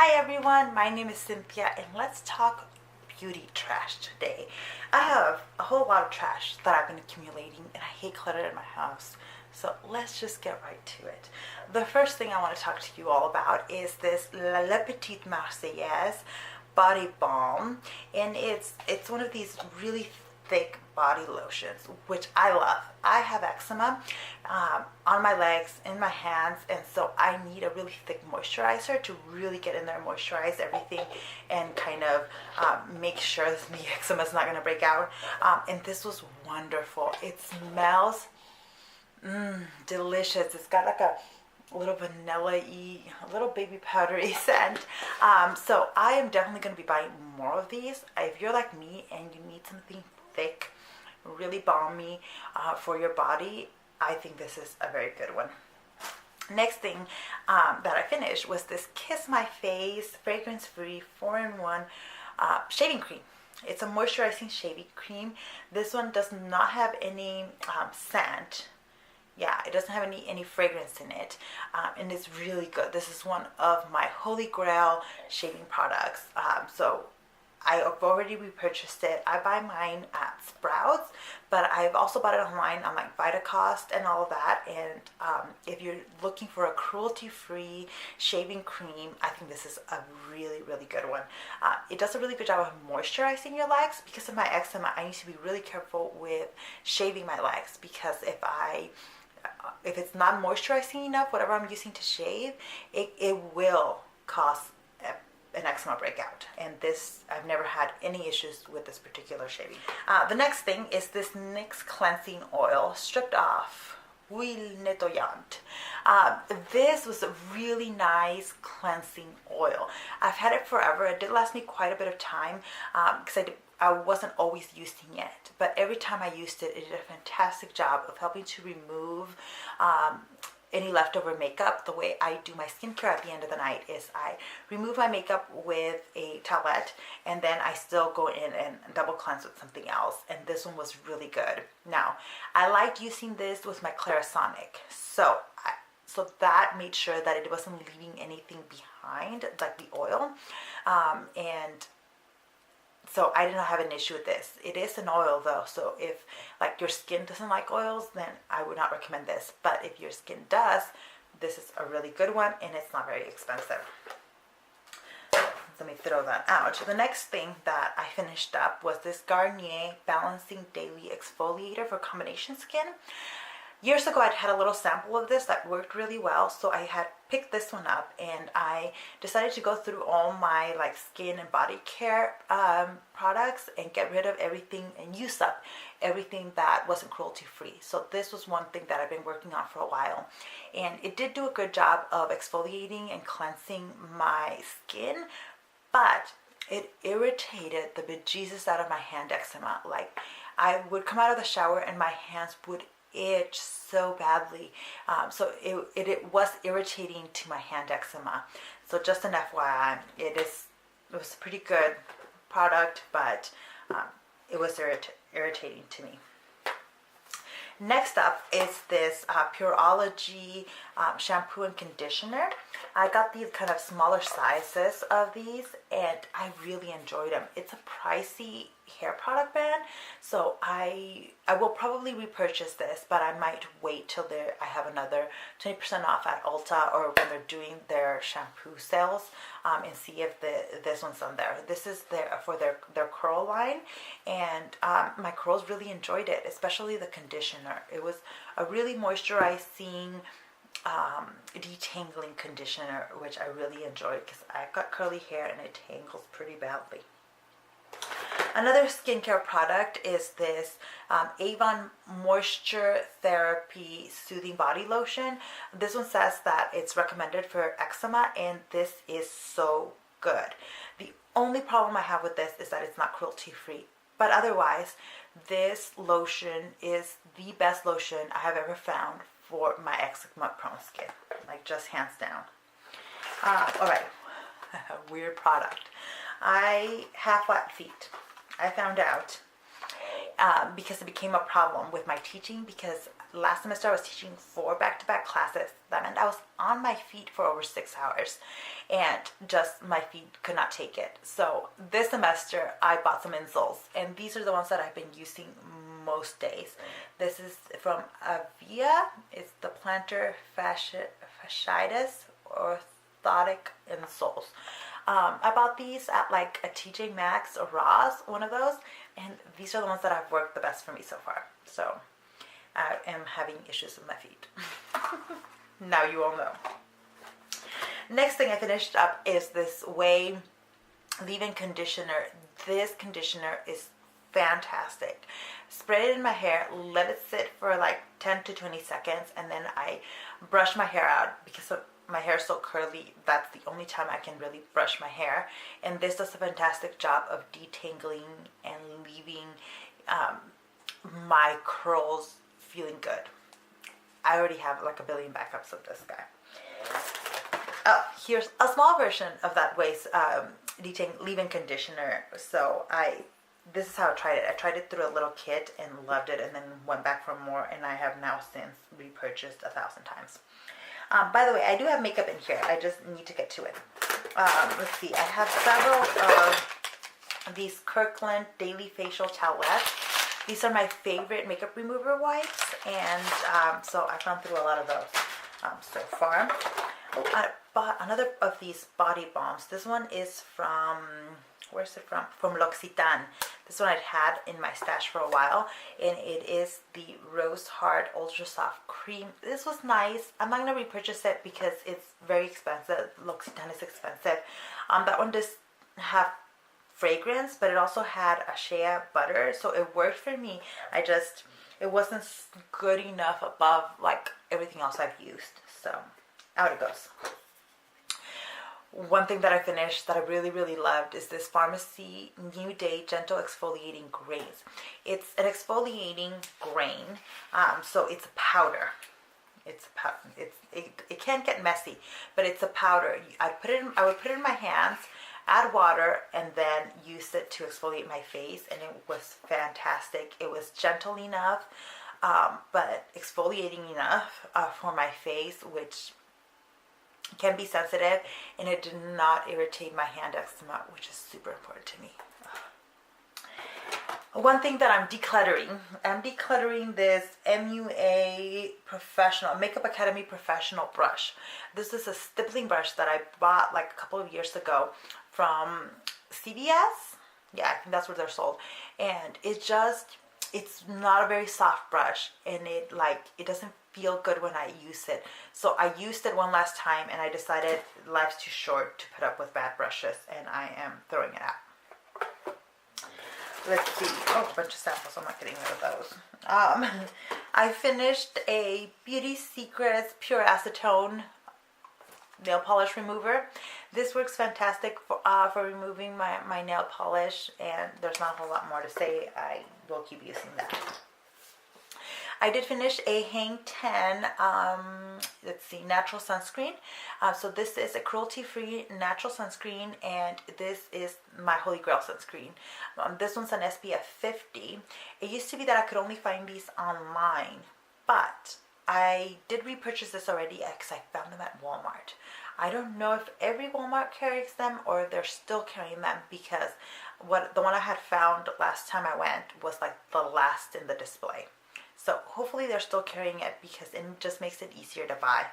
Hi everyone, my name is Cynthia and let's talk beauty trash today. I have a whole lot of trash that I've been accumulating and I hate clutter in my house. So let's just get right to it. The first thing I want to talk to you all about is this La Petite Marseillaise body balm, and it's one of these really thick body lotions, which I love. I have eczema on my legs, in my hands, and so I need a really thick moisturizer to really get in there, moisturize everything, and kind of make sure the eczema is not going to break out. And this was wonderful. It smells delicious. It's got like a little vanilla-y, a little baby powdery scent. So I am definitely going to be buying more of these. If you're like me and you need something thick, really balmy for your body, I think this is a very good one. Next thing that I finished was this Kiss My Face fragrance-free 4-in-1 shaving cream. It's a moisturizing shaving cream. This one does not have any scent. Yeah, it doesn't have any fragrance in it, and it's really good. This is one of my holy grail shaving products. So I've already repurchased it. I buy mine at Sprouts, but I've also bought it online on like Vitacost and all of that. And if you're looking for a cruelty-free shaving cream, I think this is a really, really good one. It does a really good job of moisturizing your legs. Because of my eczema, I need to be really careful with shaving my legs, because if it's not moisturizing enough, whatever I'm using to shave, it will cause an eczema breakout. And this, I've never had any issues with this particular shaving. The next thing is this NYX cleansing oil, stripped off, huile nettoyante. This was a really nice cleansing oil. I've had it forever. It did last me quite a bit of time because I wasn't always using it, but every time I used it, it did a fantastic job of helping to remove any leftover makeup. The way I do my skincare at the end of the night is I remove my makeup with a towelette, and then I still go in and double cleanse with something else, and this one was really good. Now, I liked using this with my Clarisonic, so that made sure that it wasn't leaving anything behind, like the oil, and so I did not have an issue with this. It is an oil though, so if like your skin doesn't like oils, then I would not recommend this. But if your skin does, this is a really good one, and it's not very expensive. Let me throw that out. The next thing that I finished up was this Garnier Balancing Daily Exfoliator for combination skin. Years ago, I'd had a little sample of this that worked really well, so I had picked this one up, and I decided to go through all my like skin and body care products and get rid of everything and use up everything that wasn't cruelty free. So this was one thing that I've been working on for a while, and it did do a good job of exfoliating and cleansing my skin, but it irritated the bejesus out of my hand eczema. Like, I would come out of the shower and my hands would itch so badly, so it was irritating to my hand eczema. So just an FYI, it was a pretty good product, but it was irritating to me. Next up is this Pureology shampoo and conditioner. I got these kind of smaller sizes of these, and I really enjoyed them. It's a pricey hair product brand, so I will probably repurchase this, but I might wait till I have another 20% off at Ulta, or when they're doing their shampoo sales, and see if this one's on there. This is for their curl line, and my curls really enjoyed it, especially the conditioner. It was a really moisturizing, detangling conditioner, which I really enjoyed because I've got curly hair and it tangles pretty badly. Another skincare product is this Avon Moisture Therapy Soothing Body Lotion. This one says that it's recommended for eczema, and this is so good. The only problem I have with this is that it's not cruelty free, but otherwise this lotion is the best lotion I have ever found for my eczema prone skin, like just hands down. Alright, weird product. I have flat feet. I found out, because it became a problem with my teaching, because last semester I was teaching 4 back-to-back classes. That meant I was on my feet for over 6 hours, and just my feet could not take it. So this semester I bought some insoles, and these are the ones that I've been using most days. This is from Avia. It's the plantar fasciitis orthotic insoles. I bought these at like a TJ Maxx or Ross, one of those, and these are the ones that have worked the best for me so far. So I am having issues with my feet. Now you all know. Next thing I finished up is this Way leave-in conditioner. This conditioner is fantastic. Spread it in my hair, let it sit for like 10 to 20 seconds, and then I brush my hair out because my hair is so curly. That's the only time I can really brush my hair, and this does a fantastic job of detangling and leaving my curls feeling good. I already have like a billion backups of this guy. Here's a small version of that Waste leave-in conditioner. So this is how I tried it. I tried it through a little kit and loved it, and then went back for more, and I have now since repurchased 1,000 times. By the way, I do have makeup in here. I just need to get to it. Let's see. I have several of these Kirkland Daily Facial Towelettes. These are my favorite makeup remover wipes, and so I've gone through a lot of those so far. I bought another of these body balms. This one is from, where's it from? From L'Occitane. This one I'd had in my stash for a while, and it is the Rose Heart Ultra Soft Cream. This was nice. I'm not going to repurchase it because it's very expensive. L'Occitane is expensive. That one does have fragrance, but it also had a shea butter, so it worked for me. It wasn't good enough above like everything else I've used. So out it goes. One thing that I finished that I really, really loved is this Pharmacy New Day Gentle Exfoliating Grains. It's an exfoliating grain, so it's a powder. It can get messy, but it's a powder. I would put it in my hands, add water, and then use it to exfoliate my face, and it was fantastic. It was gentle enough, but exfoliating enough for my face, which can be sensitive, and it did not irritate my hand eczema, which is super important to me. One thing that I'm decluttering this MUA Makeup Academy Professional brush. This is a stippling brush that I bought like a couple of years ago from CVS. Yeah, I think that's where they're sold. And it's not a very soft brush, and it doesn't feel good when I use it. So I used it one last time, and I decided life's too short to put up with bad brushes, and I am throwing it out. Let's see. Oh, a bunch of samples. I'm not getting rid of those. I finished a Beauty Secrets Pure Acetone nail polish remover. This works fantastic for removing my nail polish, and there's not a whole lot more to say. I will keep using that. I did finish a Hang 10, let's see, natural sunscreen. So this is a cruelty-free natural sunscreen, and this is my Holy Grail sunscreen. This one's an SPF 50. It used to be that I could only find these online, but I did repurchase this already because I found them at Walmart. I don't know if every Walmart carries them or if they're still carrying them, because the one I had found last time I went was like the last in the display. So hopefully they're still carrying it, because it just makes it easier to buy.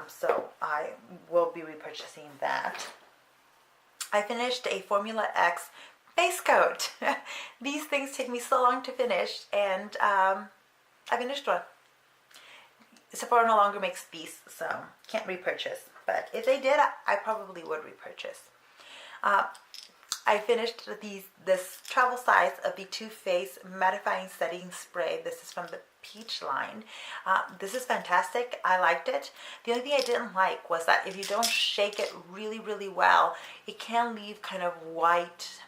So I will be repurchasing that. I finished a Formula X base coat. These things take me so long to finish, and I finished one. Sephora no longer makes these, so can't repurchase. But if they did, I probably would repurchase. I finished this travel size of the Too Faced Mattifying Setting Spray. This is from the Peach line. This is fantastic. I liked it. The only thing I didn't like was that if you don't shake it really, really well, it can leave kind of white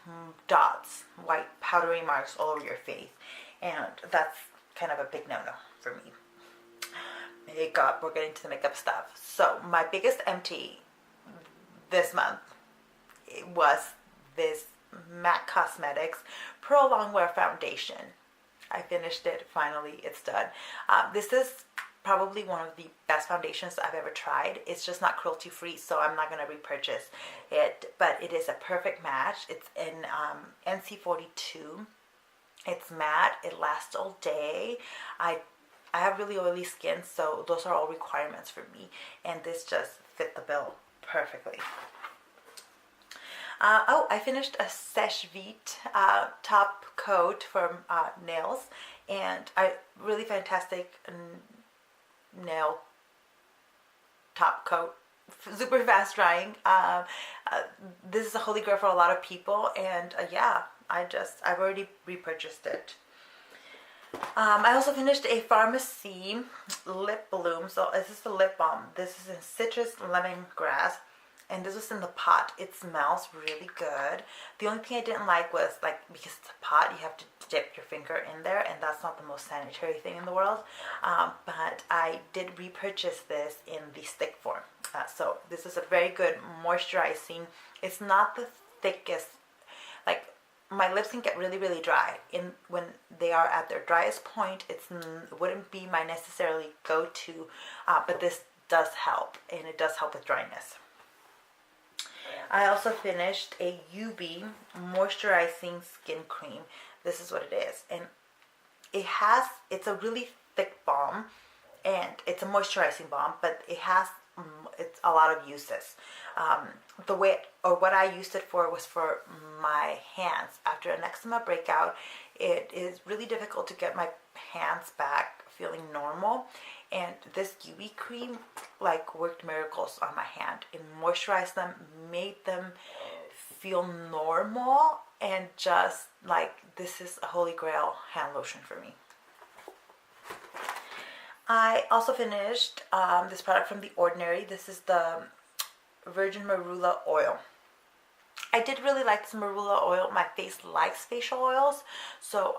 dots, white powdery marks all over your face. And that's kind of a big no-no for me. Makeup, we're getting to the makeup stuff. So my biggest empty this month was this MAC Cosmetics Pearl Longwear Foundation. I finished it. Finally, it's done. This is probably one of the best foundations I've ever tried. It's just not cruelty free, so I'm not going to repurchase it. But it is a perfect match. It's in NC42. It's matte. It lasts all day. I have really oily skin, so those are all requirements for me. And this just fit the bill perfectly. Oh, I finished a Seche Vite top coat for nails, and really fantastic nail top coat, super fast drying. This is a holy grail for a lot of people, and yeah, I've already repurchased it. I also finished a Pharmacy lip balm. So this is the lip balm. This is in citrus lemongrass, and this was in the pot. It smells really good. The only thing I didn't like was, like, because it's a pot, you have to dip your finger in there, and that's not the most sanitary thing in the world. But I did repurchase this in the stick form. So this is a very good moisturizing. It's not the thickest, like, my lips can get really, really dry. When they are at their driest point, it wouldn't be my necessarily go-to, but this does help, and it does help with dryness. I also finished a UV moisturizing skin cream. This is what it is, and it's a really thick balm, and it's a moisturizing balm, but it's a lot of uses. What I used it for was for my hands. After an eczema breakout, it is really difficult to get my hands back feeling normal, and this UV cream like worked miracles on my hand. It moisturized them, made them feel normal, and just like, this is a holy grail hand lotion for me. I also finished this product from The Ordinary. This is the Virgin Marula Oil. I did really like this marula oil. My face likes facial oils, so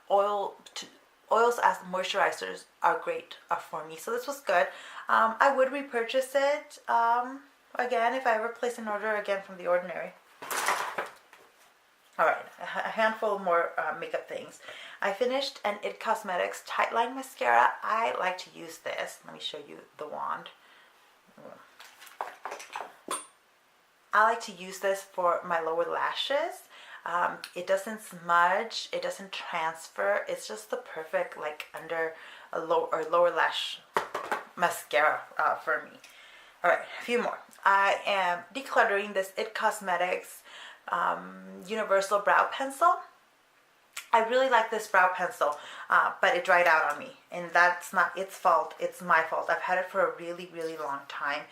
oils as moisturizers are great for me. So this was good. I would repurchase it again if I ever place an order again from The Ordinary. Alright, a handful of more makeup things. I finished an IT Cosmetics Tightline Mascara. I like to use this. Let me show you the wand. I like to use this for my lower lashes. It doesn't smudge, it doesn't transfer. It's just the perfect, like, under a lower lash mascara for me. Alright, a few more. I am decluttering this IT Cosmetics Universal Brow Pencil. I really like this brow pencil, but it dried out on me, and that's not its fault, it's my fault. I've had it for a really, really long time,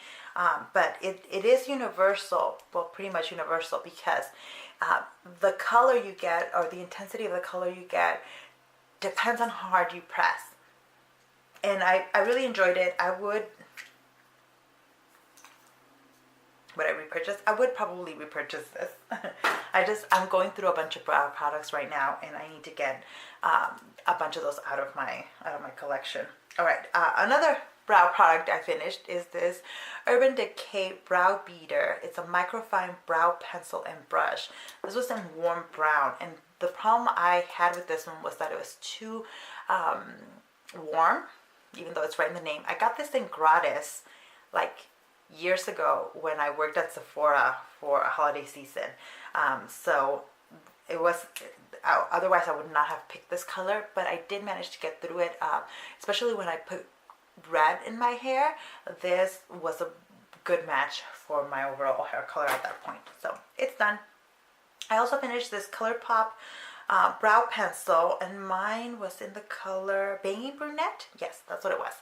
but it is universal, well, pretty much universal, because the color you get, or the intensity of the color you get, depends on how hard you press. And I really enjoyed it. Would I repurchase? I would probably repurchase this. I'm going through a bunch of brow products right now, and I need to get a bunch of those out of my collection. All right, another brow product I finished is this Urban Decay Brow Beater. It's a microfine brow pencil and brush. This was in warm brown, and the problem I had with this one was that it was too warm, even though it's right in the name. I got this thing gratis, like, years ago when I worked at Sephora for a holiday season. So it was, otherwise I would not have picked this color, but I did manage to get through it, especially when I put red in my hair. This was a good match for my overall hair color at that point. So it's done. I also finished this ColourPop brow pencil, and mine was in the color Bangy Brunette. Yes, that's what it was.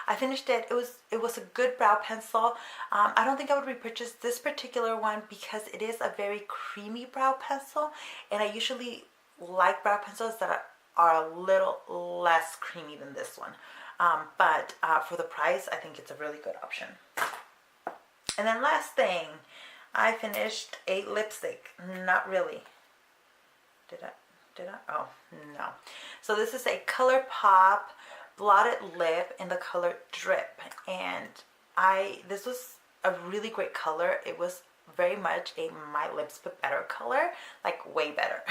I finished it. It was a good brow pencil. I don't think I would repurchase this particular one because it is a very creamy brow pencil, and I usually like brow pencils that are a little less creamy than this one. But for the price, I think it's a really good option. And then last thing, I finished a lipstick. Not really. Did I? Oh, no. So this is a ColourPop blotted lip in the color Drip, and this was a really great color. It was very much a my lips but better color, like way better.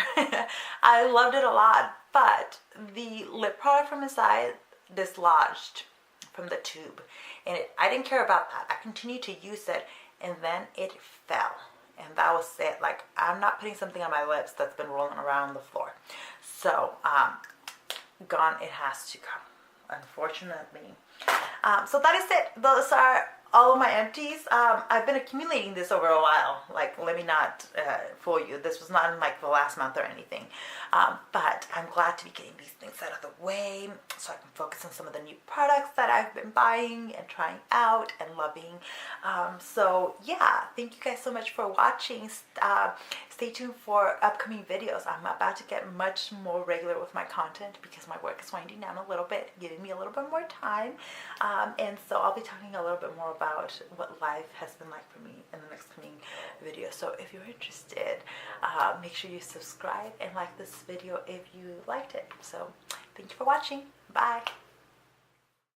I loved it a lot, but the lip product from inside dislodged from the tube, and I didn't care about that. I continued to use it, and then it fell, and that was it. Like, I'm not putting something on my lips that's been rolling around the floor. So gone it has to come, unfortunately. So that is it. Those are all of my empties. I've been accumulating this over a while. Like, let me not fool you. This was not in like the last month or anything. But I'm glad to be getting these things out of the way so I can focus on some of the new products that I've been buying and trying out and loving. So yeah, thank you guys so much for watching. Stay tuned for upcoming videos. I'm about to get much more regular with my content because my work is winding down a little bit, giving me a little bit more time. And so I'll be talking a little bit more about what life has been like for me in the next coming video. So if you're interested, make sure you subscribe and like this video if you liked it. So thank you for watching. Bye.